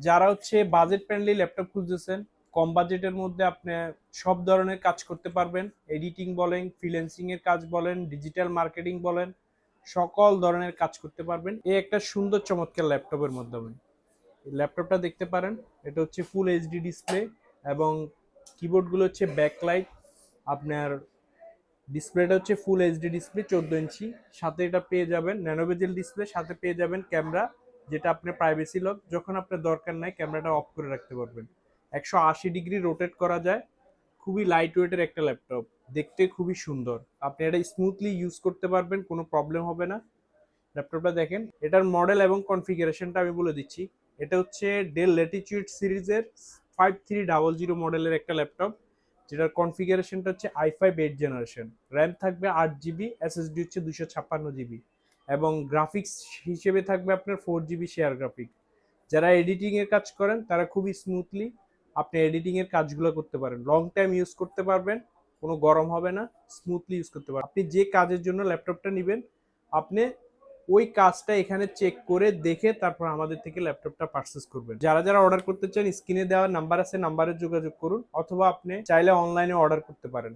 যারা হচ্ছে budget friendly laptop খুঁজতেছেন, কম বাজেটের মধ্যে আপনি সব ধরনের কাজ করতে পারবেন, এডিটিং বলেন, ফ্রিল্যান্সিং এর কাজ বলেন, ডিজিটাল মার্কেটিং বলেন, সকল ধরনের কাজ করতে পারবেন এই একটা সুন্দর চমৎকার ল্যাপটপের মাধ্যমে। ল্যাপটপটা দেখতে পারেন, এটা হচ্ছে ফুল এইচডি ডিসপ্লে এবং কিবোর্ডগুলো হচ্ছে ব্যাকলাইট। আপনার ডিসপ্লেটা হচ্ছে ফুল এইচডি ডিসপ্লে 14 ইঞ্চি। সাথে এটা পেয়ে যাবেন ন্যানোবেজেল ডিসপ্লে, সাথে পেয়ে যাবেন ক্যামেরা, যেটা আপনার প্রাইভেসি লক, যখন আপনার দরকার নাই ক্যামেরাটা অফ করে রাখতে পারবেন। 180 ডিগ্রি রোটেট করা যায়। খুবই লাইট ওয়েটের একটা ল্যাপটপ, দেখতে খুবই সুন্দর। আপনি এটা স্মুথলি ইউজ করতে পারবেন, কোনো প্রবলেম হবে না। ল্যাপটপটা দেখেন, এটার মডেল এবং কনফিগারেশনটা আমি বলে দিচ্ছি। এটা হচ্ছে ডেল ল্যাটিটিউড সিরিজের 5300 মডেলের একটা ল্যাপটপ, যেটার কনফিগারেশনটা হচ্ছে i5 8 জেনারেশন। র্যাম থাকবে 8 জিবি, এসএসডি হচ্ছে 256 জিবি, এবং গ্রাফিক্স হিসেবে থাকবে আপনার 4 জিবি শেয়ার গ্রাফিক। যারা এডিটিং এর কাজ করেন তারা খুবই স্মুথলি আপনি এডিটিং এর কাজগুলো করতে পারেন, লং টাইম ইউজ করতে পারবেন, কোনো গরম হবে না, স্মুথলি ইউজ করতে পারবেন। আপনি যে কাজের জন্য ল্যাপটপটা নেবেন, আপনি ওই কাজটা এখানে চেক করে দেখে তারপর আমাদের থেকে ল্যাপটপটা পারচেজ করবেন। যারা যারা অর্ডার করতে চান, স্ক্রিনে দেওয়া নাম্বার আছে, নাম্বারে যোগাযোগ করুন, অথবা আপনি চাইলে অনলাইনে অর্ডার করতে পারেন।